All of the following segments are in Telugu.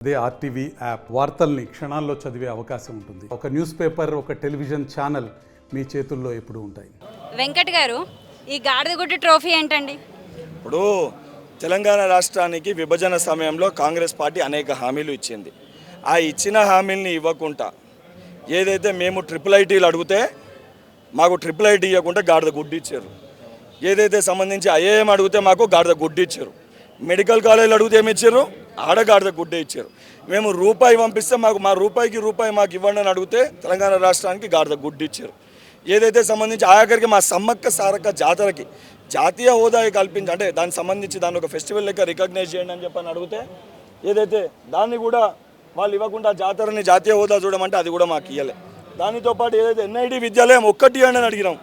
అదే ఆర్టీవీ యాప్ వార్తల్ని క్షణాల్లో చదివే అవకాశం ఉంటుంది. ఒక న్యూస్ పేపర్, ఒక టెలివిజన్ ఛానల్ మీ చేతుల్లో ఎప్పుడూ ఉంటాయి. వెంకట్ గారు, ఈ గాడిదగుడ్డు ట్రోఫీ ఏంటండి? ఇప్పుడు తెలంగాణ రాష్ట్రానికి విభజన సమయంలో కాంగ్రెస్ పార్టీ అనేక హామీలు ఇచ్చింది. ఆ ఇచ్చిన హామీల్ని ఇవ్వకుండా ఏదైతే మేము ట్రిపుల్ ఐటీలు అడిగితే మాకు ట్రిపుల్ ఐటీ ఇవ్వకుండా గాడిద గుడ్డు ఇచ్చారు. ఏదైతే సంబంధించి ఐఏఎం అడిగితే మాకు గాడిద గుడ్డు ఇచ్చారు. మెడికల్ కాలేజీలు అడిగితే ఏమి ఇచ్చారు? ఆడగాడిద గుడ్డే ఇచ్చారు. మేము రూపాయి పంపిస్తే మా రూపాయికి రూపాయి మాకు ఇవ్వండి అని అడిగితే తెలంగాణ రాష్ట్రానికి గాడిద గుడ్డు ఇచ్చారు. ఏదైతే సంబంధించి ఆఖరికి మా సమ్మక్క సారక్క జాతరకి జాతీయ హోదా కల్పించి, అంటే దానికి సంబంధించి దాన్ని ఒక ఫెస్టివల్ లెక్క రికగ్నైజ్ చేయండి అని చెప్పని అడిగితే ఏదైతే దాన్ని కూడా వాళ్ళు ఇవ్వకుండా జాతరని జాతీయ హోదా చూడమంటే అది కూడా మాకు ఇవ్వలే. దానితో పాటు ఏదైతే ఎన్ఐడి విద్యాలయం ఒక్కటి ఇవ్వండి అని అడిగినాం.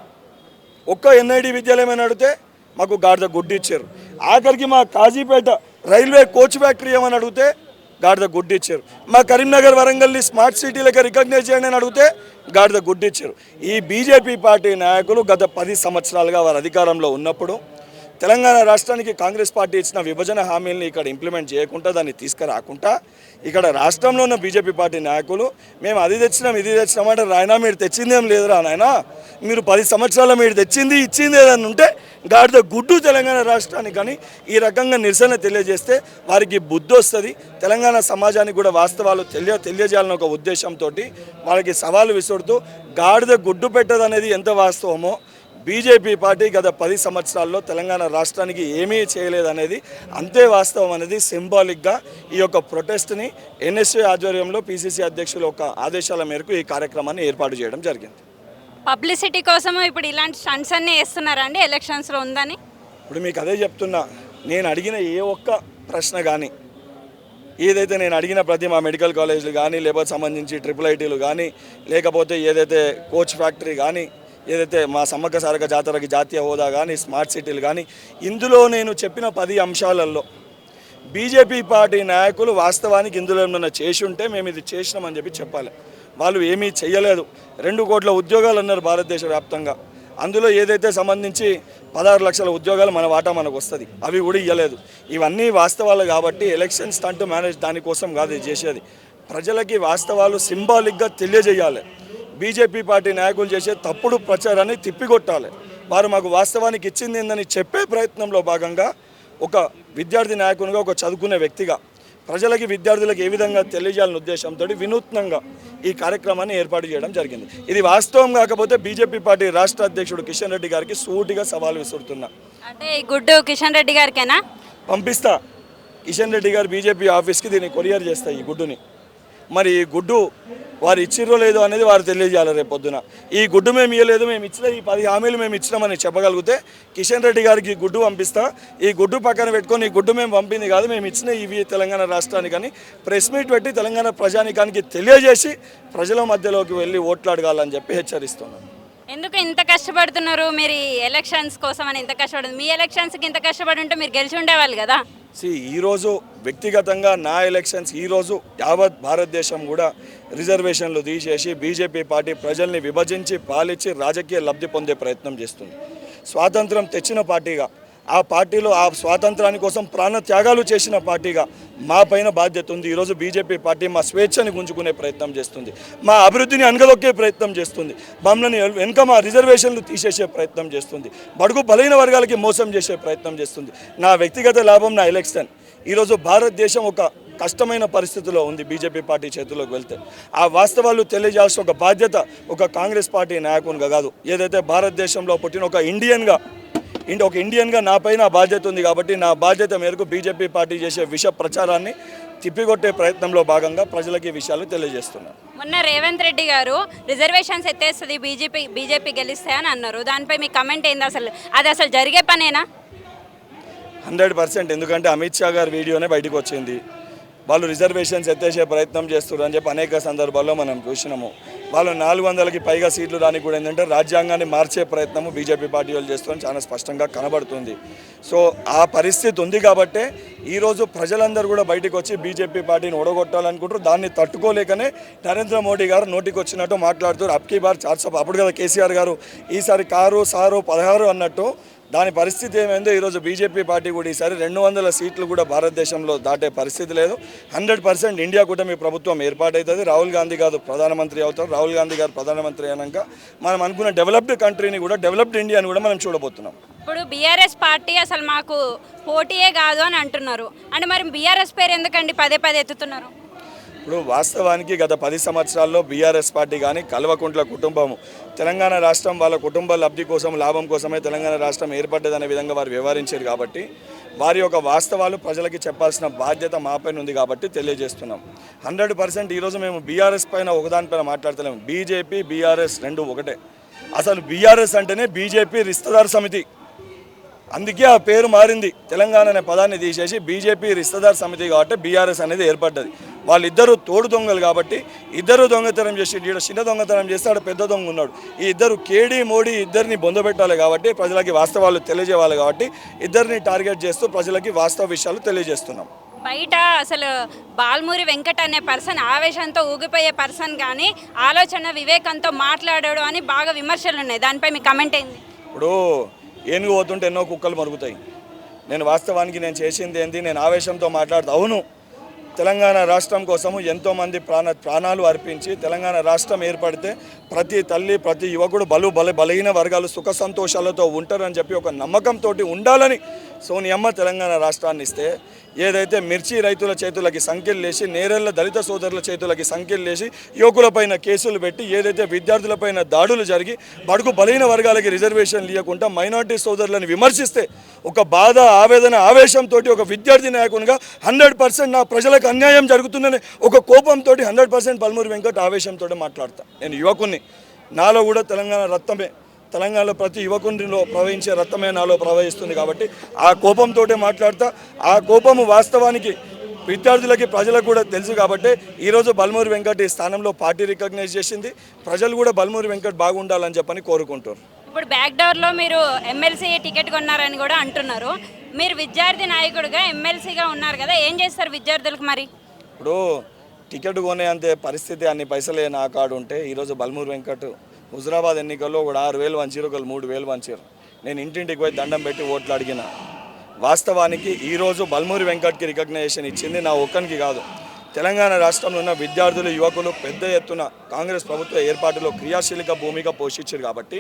ఒక్క ఎన్ఐడి విద్యాలయం అని అడిగితే మాకు గాడిద గుడ్డు ఇచ్చారు. ఆఖరికి మా కాజీపేట రైల్వే కోచ్ ఫ్యాక్టరీ ఏమని అడిగితే గాడిద గుడ్డు ఇచ్చారు. మా కరీంనగర్ వరంగల్ని స్మార్ట్ సిటీలకి రికగ్నైజ్ చేయండి అని అడిగితే గాడిద గుడ్డు ఇచ్చారు. ఈ బీజేపీ పార్టీ నాయకులు గత 10 సంవత్సరాలుగా వారు అధికారంలో ఉన్నప్పుడు తెలంగాణ రాష్ట్రానికి కాంగ్రెస్ పార్టీ ఇచ్చిన విభజన హామీల్ని ఇక్కడ ఇంప్లిమెంట్ చేయకుండా దాన్ని తీసుకురాకుండా ఇక్కడ రాష్ట్రంలో ఉన్న బీజేపీ పార్టీ నాయకులు మేము అది తెచ్చినాం ఇది తెచ్చినామంటే రాయనా మీరు తెచ్చిందేం లేదురా నాయనా, మీరు 10 సంవత్సరాల మీరు తెచ్చింది ఇచ్చింది ఏదన్నా ఉంటే గాడిద గుడ్డు తెలంగాణ రాష్ట్రానికి కానీ ఈ రకంగా నిరసన తెలియజేస్తే వారికి బుద్ధి వస్తుంది. తెలంగాణ సమాజానికి కూడా వాస్తవాలు తెలియజేయాలని ఒక ఉద్దేశంతో వాళ్ళకి సవాలు విసురుతూ గాడిద గుడ్డు పెట్టదనేది ఎంత వాస్తవమో బీజేపీ పార్టీ గత 10 సంవత్సరాల్లో తెలంగాణ రాష్ట్రానికి ఏమీ చేయలేదనేది అంతే వాస్తవం అనేది సింబాలిక్గా ఈ యొక్క ప్రొటెస్ట్ని ఎన్ఎస్ఏ ఆధ్వర్యంలో పీసీసీ అధ్యక్షుల యొక్క ఆదేశాల మేరకు ఈ కార్యక్రమాన్ని ఏర్పాటు చేయడం జరిగింది. పబ్లిసిటీ కోసం ఇప్పుడు ఇలాంటి స్టంట్స్ అన్నీ వేస్తున్నారండి ఎలక్షన్స్లో ఉందని? ఇప్పుడు మీకు అదే చెప్తున్నా, నేను అడిగిన ఏ ఒక్క ప్రశ్న కానీ ఏదైతే నేను అడిగిన ప్రతి మా మెడికల్ కాలేజీలు కానీ లేకపోతే సంబంధించి ట్రిపుల్ ఐటీలు కానీ లేకపోతే ఏదైతే కోచ్ ఫ్యాక్టరీ కానీ ఏదైతే మా సమ్మక్క సారక్క జాతరకి జాతీయ హోదా కానీ స్మార్ట్ సిటీలు కానీ ఇందులో నేను చెప్పిన 10 అంశాలలో బీజేపీ పార్టీ నాయకులు వాస్తవానికి ఇందులో ఏమైనా చేసి ఉంటే మేము ఇది చేసినామని చెప్పాలి. వాళ్ళు ఏమీ చేయలేదు. 2 కోట్ల ఉద్యోగాలు అన్నారు భారతదేశ వ్యాప్తంగా. అందులో ఏదైతే సంబంధించి 16 లక్షల ఉద్యోగాలు మన వాటా మనకు వస్తుంది, అవి కూడా ఇవ్వలేదు. ఇవన్నీ వాస్తవాలు కాబట్టి ఎలక్షన్ స్టంట్ మేనేజ్ దానికోసం కాదు ఇది చేసేది. ప్రజలకి వాస్తవాలు సింబాలిక్గా తెలియజేయాలి. బీజేపీ పార్టీ నాయకులు చేసే తప్పుడు ప్రచారాన్ని తిప్పికొట్టాలి. వారు మాకు వాస్తవానికి ఇచ్చింది ఏందని చెప్పే ప్రయత్నంలో భాగంగా ఒక విద్యార్థి నాయకునిగా ఒక చదువుకునే వ్యక్తిగా ప్రజలకి విద్యార్థులకు ఏ విధంగా తెలియజేయాలనే ఉద్దేశంతో వినూత్నంగా ఈ కార్యక్రమాన్ని ఏర్పాటు చేయడం జరిగింది. ఇది వాస్తవం కాకపోతే బీజేపీ పార్టీ రాష్ట్ర అధ్యక్షుడు కిషన్ రెడ్డి గారికి సూటిగా సవాల్ విసురుతున్నా. అంటే ఈ గుడ్డు కిషన్ రెడ్డి గారికేనా పంపిస్తా? కిషన్ రెడ్డి గారు బీజేపీ ఆఫీస్కి దీన్ని కొరియర్ చేస్తా ఈ గుడ్డుని. మరి ఈ గుడ్డు వారు ఇచ్చిర్రో లేదో అనేది వారు తెలియజేయాలి. రేపు పొద్దున ఈ గుడ్డు మేము ఇవ్వలేదు, మేము ఇచ్చిన ఈ 10 హామీలు మేము ఇచ్చినామని చెప్పగలిగితే కిషన్ రెడ్డి గారికి ఈ గుడ్డు పంపిస్తా. ఈ గుడ్డు పక్కన పెట్టుకొని ఈ గుడ్డు మేము పంపింది కాదు, మేము ఇచ్చిన ఇవి తెలంగాణ రాష్ట్రానికి అని ప్రెస్ మీట్ పెట్టి తెలంగాణ ప్రజానికానికి తెలియజేసి ప్రజల మధ్యలోకి వెళ్ళి ఓట్లాడగాలని చెప్పి హెచ్చరిస్తున్నాను. ఎందుకు ఇంత కష్టపడుతున్నారు మీరు ఎలక్షన్స్ కోసం అని? ఇంత కష్టపడుతుంది మీ ఎలక్షన్స్కి ఇంత కష్టపడి ఉంటే మీరు గెలిచి ఉండేవాళ్ళు కదా. ఈరోజు వ్యక్తిగతంగా నా ఎలక్షన్స్ ఈరోజు యావత్ భారతదేశం కూడా రిజర్వేషన్లు తీసేసి బీజేపీ పార్టీ ప్రజల్ని విభజించి పాలించి రాజకీయ లబ్ధి పొందే ప్రయత్నం చేస్తుంది. స్వాతంత్రం తెచ్చిన పార్టీగా ఆ పార్టీలో ఆ స్వాతంత్రాని కోసం ప్రాణ త్యాగాలు చేసిన పార్టీగా మా పైన బాధ్యత ఉంది. ఈరోజు బీజేపీ పార్టీ మా స్వేచ్ఛని గుంజుకునే ప్రయత్నం చేస్తుంది, మా అభివృద్ధిని అనగదొక్కే ప్రయత్నం చేస్తుంది, మమ్మల్ని వెనుక మా రిజర్వేషన్లు తీసేసే ప్రయత్నం చేస్తుంది, బడుగు బలైన వర్గాలకి మోసం చేసే ప్రయత్నం చేస్తుంది. నా వ్యక్తిగత లాభం నా ఎలక్షన్. ఈరోజు భారతదేశం ఒక కష్టమైన పరిస్థితిలో ఉంది. బీజేపీ పార్టీ చేతుల్లోకి వెళ్తే ఆ వాస్తవాలు తెలియజేయాల్సిన ఒక బాధ్యత ఒక కాంగ్రెస్ పార్టీ నాయకునిగా కాదు, ఏదైతే భారతదేశంలో పుట్టిన ఒక ఇండియన్గా నా పైన బాధ్యత ఉంది. కాబట్టి నా బాధ్యత మేరకు బీజేపీ పార్టీ చేసే విష ప్రచారాన్ని తిప్పికొట్టే ప్రయత్నంలో భాగంగా ప్రజలకి ఈ విషయాలు తెలియజేస్తున్నారు. మొన్న రేవంత్ రెడ్డి గారు రిజర్వేషన్స్ ఎత్తేస్తుంది బీజేపీ గెలిస్తే అని అన్నారు. దానిపై మీ కమెంట్ ఏంది? అది అసలు జరిగే పనేనా? 100%. ఎందుకంటే అమిత్ షా గారి వీడియోనే బయటకు వచ్చింది. వాళ్ళు రిజర్వేషన్స్ ఎత్తేసే ప్రయత్నం చేస్తున్నారు అని చెప్పి అనేక సందర్భాల్లో మనం చూసినాము. వాళ్ళు 400కి పైగా సీట్లు రానికి కూడా ఏంటంటే రాజ్యాంగాన్ని మార్చే ప్రయత్నము బీజేపీ పార్టీ వాళ్ళు చేస్తున్నారని చాలా స్పష్టంగా కనబడుతుంది. సో ఆ పరిస్థితి ఉంది కాబట్టే ఈరోజు ప్రజలందరూ కూడా బయటకు వచ్చి బీజేపీ పార్టీని ఓడగొట్టాలనుకుంటారు. దాన్ని తట్టుకోలేకనే నరేంద్ర మోడీ గారు నోటికి వచ్చినట్టు మాట్లాడుతారు. అబ్కీ బార్ 400. అప్పుడు కదా కేసీఆర్ గారు ఈసారి కారు సారు 16 అన్నట్టు దాని పరిస్థితి ఏమైందో ఈరోజు బీజేపీ పార్టీ కూడా ఈసారి 200 సీట్లు కూడా భారతదేశంలో దాటే పరిస్థితి లేదు. 100% ఇండియా కూటమి ప్రభుత్వం ఏర్పాటవుతుంది. రాహుల్ గాంధీ గారు ప్రధానమంత్రి అవుతారు. రాహుల్ గాంధీ గారు ప్రధానమంత్రి అయినాక మనం అనుకున్న డెవలప్డ్ కంట్రీని కూడా, డెవలప్డ్ ఇండియాని కూడా మనం చూడబోతున్నాం. ఇప్పుడు బీఆర్ఎస్ పార్టీ అసలు మాకు పోటీయే కాదు అని అంటున్నారు. అంటే మరి బీఆర్ఎస్ పేరు ఎందుకండి పదే పదే ఎత్తుతున్నారు? ఇప్పుడు వాస్తవానికి గత 10 సంవత్సరాల్లో బీఆర్ఎస్ పార్టీ కానీ, కల్వకుంట్ల కుటుంబం తెలంగాణ రాష్ట్రం వాళ్ళ కుటుంబ లబ్ధి కోసం, లాభం కోసమే తెలంగాణ రాష్ట్రం ఏర్పడ్డదనే విధంగా వారు వ్యవహరించారు. కాబట్టి వారి యొక్క వాస్తవాలు ప్రజలకి చెప్పాల్సిన బాధ్యత మాపైన ఉంది కాబట్టి తెలియజేస్తున్నాం. 100% ఈరోజు మేము బీఆర్ఎస్ పైన ఒకదానిపైన మాట్లాడతలేము. బీజేపీ, బీఆర్ఎస్ రెండు ఒకటే. అసలు బీఆర్ఎస్ అంటేనే బీజేపీ రిస్తదార్ సమితి, అందుకే ఆ పేరు మారింది. తెలంగాణ అనే పదాన్ని తీసేసి బీజేపీ రిస్తదార్ సమితి కాబట్టి బీఆర్ఎస్ అనేది ఏర్పడ్డది. వాళ్ళిద్దరూ తోడు దొంగలు కాబట్టి ఇద్దరు దొంగతనం చేసి, ఈడ చిన్న దొంగతనం చేస్తే ఆడ పెద్ద దొంగ ఉన్నాడు. ఈ ఇద్దరు కేడీ మోడీ ఇద్దరిని బొందబెట్టాలి కాబట్టి, ప్రజలకి వాస్తవాలు తెలియజేయాలి కాబట్టి ఇద్దరిని టార్గెట్ చేస్తూ ప్రజలకి వాస్తవ విషయాలు తెలియజేస్తున్నాం. బయట అసలు బాల్మూరి వెంకట్ అనే పర్సన్ ఆవేశంతో ఊగిపోయే పర్సన్ కానీ ఆలోచన వివేకంతో మాట్లాడాడు అని బాగా విమర్శలు ఉన్నాయి. దానిపై మీ కమెంట్ ఏంది? ఇప్పుడు ఏనుగు పోతుంటే ఎన్నో కుక్కలు మరుగుతాయి. నేను వాస్తవానికి నేను చేసింది ఏంటి, నేను ఆవేశంతో మాట్లాడుతూ అవును, తెలంగాణ రాష్ట్రం కోసము ఎంతోమంది ప్రాణాలు అర్పించి తెలంగాణ రాష్ట్రం ఏర్పడితే ప్రతి తల్లి, ప్రతి యువకుడు బలహీన వర్గాలు సుఖ సంతోషాలతో ఉంటారని చెప్పి ఒక నమ్మకంతో ఉండాలని సోనియమ్మ తెలంగాణ రాష్ట్రాన్ని ఇస్తే, ఏదైతే మిర్చి రైతుల చేతులకి సంఖ్యలు లేచి, నేరెళ్ల దళిత సోదరుల చేతులకి సంఖ్యలు లేచి, యువకులపైన కేసులు పెట్టి, ఏదైతే విద్యార్థులపైన దాడులు జరిగి బడుగు బలహీన వర్గాలకి రిజర్వేషన్ ఇవ్వకుండా మైనార్టీ సోదరులను విమర్శిస్తే ఒక బాధ, ఆవేదన, ఆవేశంతో ఒక విద్యార్థి నాయకునిగా 100% నా ప్రజలకు అన్యాయం జరుగుతుందని ఒక కోపంతో 100% బాల్మూరి వెంకట్ ఆవేశంతో మాట్లాడతా. నేను యువకుని, నాలో కూడా తెలంగాణ రక్తమే, తెలంగాణలో ప్రతి యువకునిలో ప్రవహించే రక్తమే నాలో ప్రవహిస్తుంది కాబట్టి ఆ కోపంతో మాట్లాడతా. ఆ కోపము వాస్తవానికి విద్యార్థులకి, ప్రజలకు కూడా తెలుసు కాబట్టి ఈరోజు బాల్మూరి వెంకట్ ఈ స్థానంలో పార్టీ రికగ్నైజ్ చేసింది. ప్రజలు కూడా బాల్మూరి వెంకట్ బాగుండాలని చెప్పని కోరుకుంటారు. ఇప్పుడు బ్యాక్ డోర్లో మీరు ఎమ్మెల్సీ టికెట్ కొన్నారని కూడా అంటున్నారు. మీరు విద్యార్థి నాయకుడిగా ఎమ్మెల్సీగా ఉన్నారు కదా, ఏం చేస్తారు విద్యార్థులకు? మరి ఇప్పుడు టికెట్ కొనే అంతే పరిస్థితి, అన్ని పైసలే నా కాడు ఉంటే ఈరోజు బాల్మూరి వెంకట్ హుజరాబాద్ ఎన్నికల్లో కూడా 6,000 వంచారు, ఒకళ్ళు 3,000 వంచారు. నేను ఇంటింటికి పోయి దండం పెట్టి ఓట్లు అడిగిన. వాస్తవానికి ఈరోజు బాల్మూరి వెంకట్కి రికగ్నైజేషన్ ఇచ్చింది నా ఒక్కనికి కాదు, తెలంగాణ రాష్ట్రంలో ఉన్న విద్యార్థులు, యువకులు పెద్ద ఎత్తున కాంగ్రెస్ ప్రభుత్వ ఏర్పాటులో క్రియాశీలక భూమిక పోషించారు కాబట్టి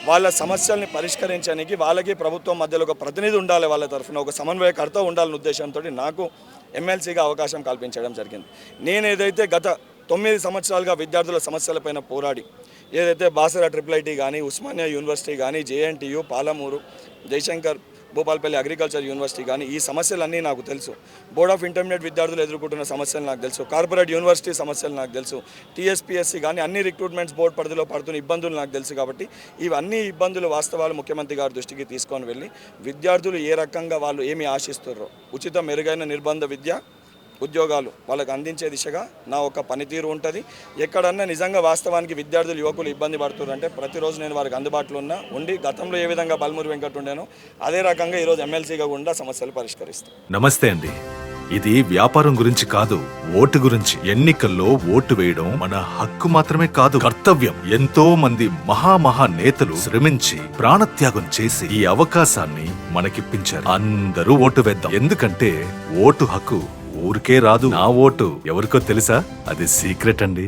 వాళ్ళ సమస్యల్ని పరిష్కరించడానికి వాళ్ళకి ప్రభుత్వం మధ్యలో ఒక ప్రతినిధి ఉండాలి, వాళ్ళ తరఫున ఒక సమన్వయకర్త ఉండాలనే ఉద్దేశంతో నాకు ఎమ్మెల్సీగా అవకాశం కల్పించడం జరిగింది. నేను ఏదైతే గత 9 సంవత్సరాలుగా విద్యార్థుల సమస్యలపైన పోరాడి, ఏదైతే బాసరా IIIT కానీ, ఉస్మానియా యూనివర్సిటీ కానీ, JNTU, Palamuru, Jayashankar Bhupalpally agriculture university కానీ, ఈ సమస్యలన్నీ నాకు తెలుసు. బోర్డ్ ఆఫ్ ఇంటర్మీడియట్ విద్యార్థులు ఎదుర్కొంటున్న సమస్యలు నాకు తెలుసు. కార్పొరేట్ యూనివర్సిటీ సమస్యలు నాకు తెలుసు. TSPSC కానీ అన్ని రిక్రూట్మెంట్స్ బోర్డు పరిధిలో పడుతున్న ఇబ్బందులు నాకు తెలుసు. కాబట్టి ఇవన్నీ ఇబ్బందులు, వాస్తవాలు ముఖ్యమంత్రి గారి దృష్టికి తీసుకొని వెళ్ళి విద్యార్థులు ఏ రకంగా వాళ్ళు ఏమి ఆశిస్తున్నారో, ఉచిత మెరుగైన నిర్బంధ విద్య, ఉద్యోగాలు వాళ్ళకి అందించే దిశగా నా ఒక పనితీరు ఉంటుంది. ఎక్కడన్నా నిజంగా వాస్తవానికి విద్యార్థులు, యువకులు ఇబ్బంది పడుతున్నారంటే ప్రతిరోజు నేను వారికి అందుబాటులో ఉండి గతంలో ఏ విధంగా బాల్మూరి వెంకట్ ఉండేనో అదే రకంగా ఈరోజు ఎమ్మెల్సీగా కూడా సమస్యలు పరిష్కరిస్తాను. నమస్తే అండి. ఇది వ్యాపారం గురించి కాదు, ఓటు గురించి. ఎన్నికల్లో ఓటు వేయడం మన హక్కు మాత్రమే కాదు, కర్తవ్యం. ఎంతో మంది మహా నేతలు శ్రమించి ప్రాణత్యాగం చేసి ఈ అవకాశాన్ని మనకిప్పించారు. అందరూ ఓటు వేద్దాం. ఎందుకంటే ఓటు హక్కు ఊరికే రాదు. నా ఓటు ఎవరికో తెలుసా? అది సీక్రెట్ అండి.